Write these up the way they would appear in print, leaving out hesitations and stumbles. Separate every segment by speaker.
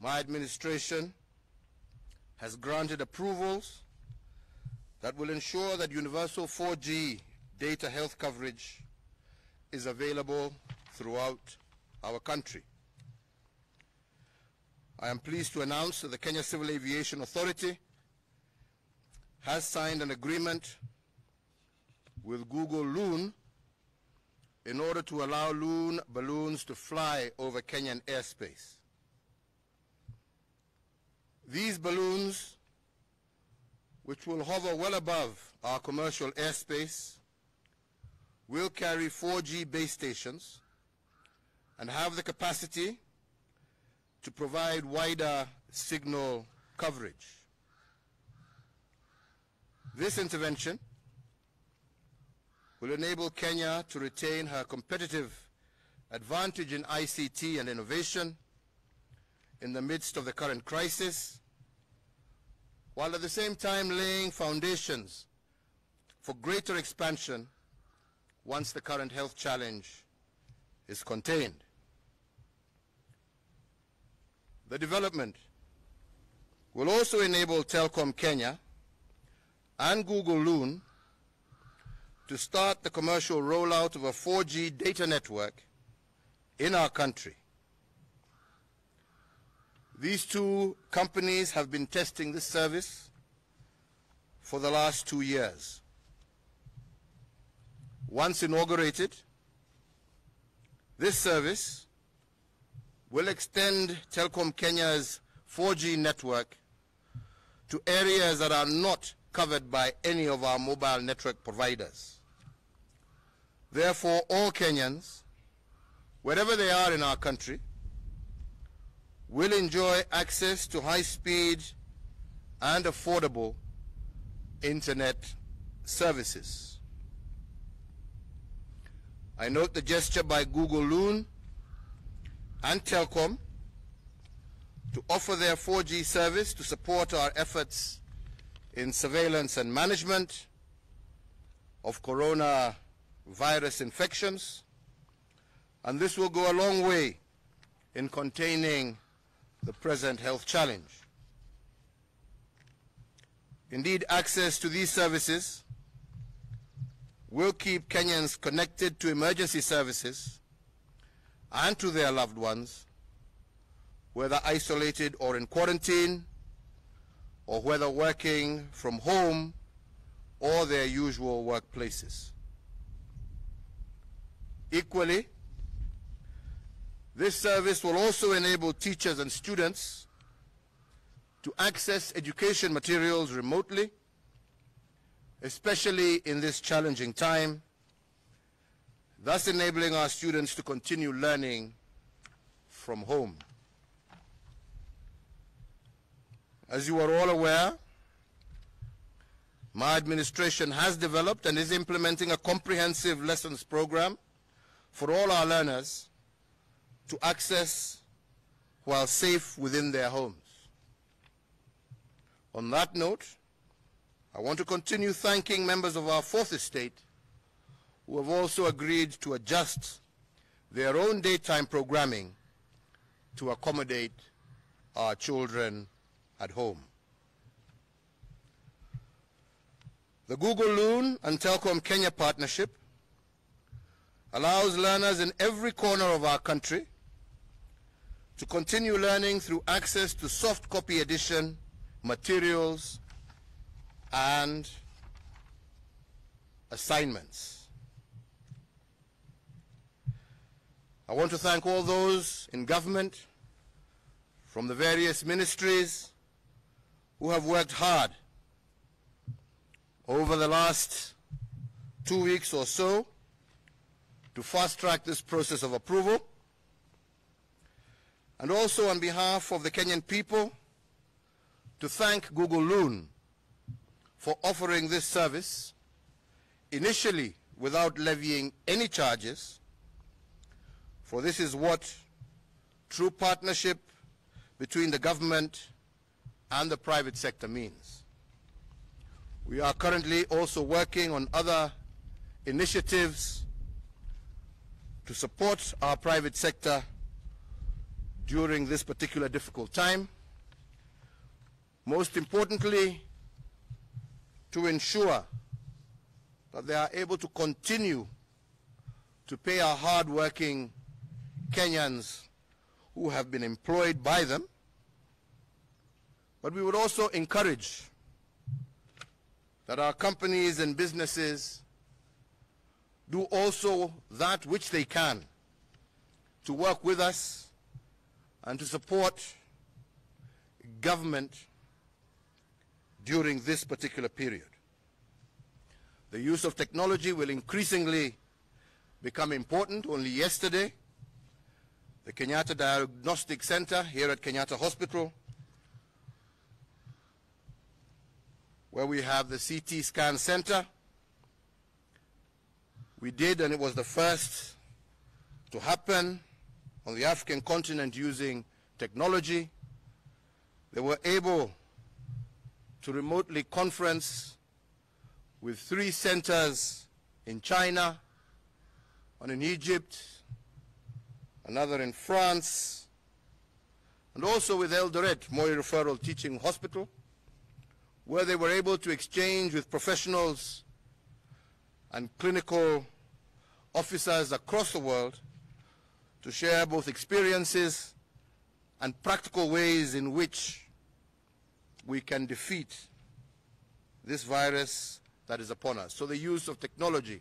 Speaker 1: my administration has granted approvals that will ensure that universal 4G data health coverage is available throughout our country. I am pleased to announce that the Kenya Civil Aviation Authority has signed an agreement with Google Loon in order to allow Loon balloons to fly over Kenyan airspace. These balloons, which will hover well above our commercial airspace, will carry 4G base stations and have the capacity to provide wider signal coverage. This intervention will enable Kenya to retain her competitive advantage in ICT and innovation in the midst of the current crisis, while at the same time laying foundations for greater expansion once the current health challenge is contained. The development will also enable Telkom Kenya and Google Loon to start the commercial rollout of a 4G data network in our country. These two companies have been testing this service for the last 2 years. Once inaugurated, this service will extend Telkom Kenya's 4G network to areas that are not covered by any of our mobile network providers. Therefore, all Kenyans, wherever they are in our country, will enjoy access to high-speed and affordable internet services. I note the gesture by Google Loon and Telkom to offer their 4G service to support our efforts in surveillance and management of coronavirus infections, and this will go a long way in containing the present health challenge. Indeed, access to these services will keep Kenyans connected to emergency services and to their loved ones, whether isolated or in quarantine, or whether working from home or their usual workplaces. Equally, this service will also enable teachers and students to access education materials remotely, especially in this challenging time, thus enabling our students to continue learning from home. As you are all aware, my administration has developed and is implementing a comprehensive lessons program for all our learners to access while safe within their homes. On that note, I want to continue thanking members of our fourth estate who have also agreed to adjust their own daytime programming to accommodate our children at home. The Google Loon and Telkom Kenya partnership allows learners in every corner of our country to continue learning through access to soft copy edition materials and assignments. I want to thank all those in government from the various ministries who have worked hard over the last 2 weeks or so to fast-track this process of approval, and also on behalf of the Kenyan people to thank Google Loon for offering this service, initially without levying any charges, for this is what true partnership between the government and the private sector means. We are currently also working on other initiatives to support our private sector during this particular difficult time. Most importantly, to ensure that they are able to continue to pay our hard-working Kenyans who have been employed by them. But we would also encourage that our companies and businesses do also that which they can to work with us and to support government during this particular period. The use of technology will increasingly become important. Only yesterday, the Kenyatta Diagnostic Center here at Kenyatta Hospital, where we have the CT scan center, we did, and it was the first to happen on the African continent using technology. They were able to remotely conference with 3 centers in China, one in Egypt, another in France, and also with Eldoret, Moi Referral Teaching Hospital, where they were able to exchange with professionals and clinical officers across the world to share both experiences and practical ways in which we can defeat this virus that is upon us. So the use of technology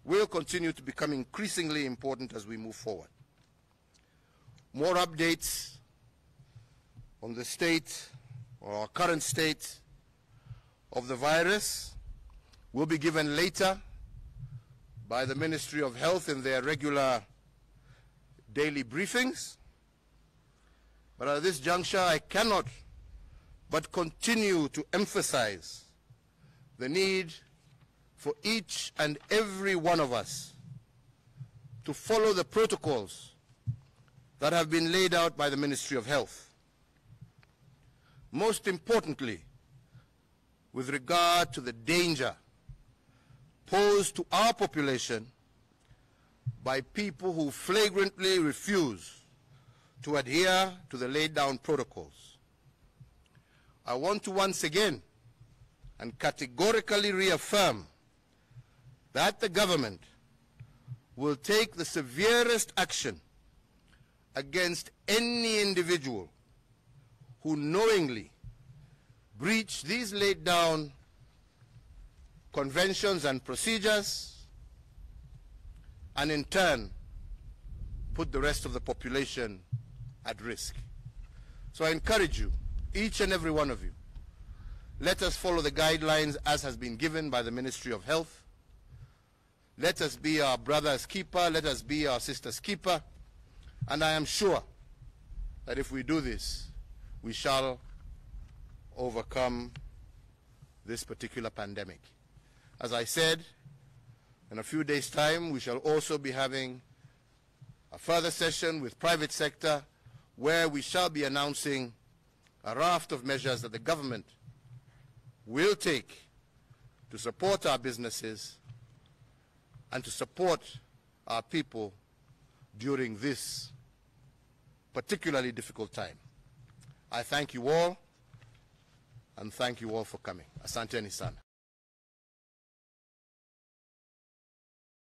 Speaker 1: will continue to become increasingly important as we move forward. More updates on the state or our current state of the virus will be given later by the Ministry of Health in their regular daily briefings. But at this juncture, I cannot but continue to emphasize the need for each and every one of us to follow the protocols that have been laid out by the Ministry of Health. Most importantly, with regard to the danger posed to our population by people who flagrantly refuse to adhere to the laid down protocols. I want to once again and categorically reaffirm that the government will take the severest action against any individual who knowingly breach these laid down conventions and procedures and in turn put the rest of the population at risk. So I encourage you, each and every one of you, let us follow the guidelines as has been given by the Ministry of Health. Let us be our brother's keeper, let us be our sister's keeper, and I am sure that if we do this, we shall overcome this particular pandemic. As I said, in a few days' time, we shall also be having a further session with private sector where we shall be announcing a raft of measures that the government will take to support our businesses and to support our people during this particularly difficult time. I thank you all, and thank you all for coming. Asanteni sana.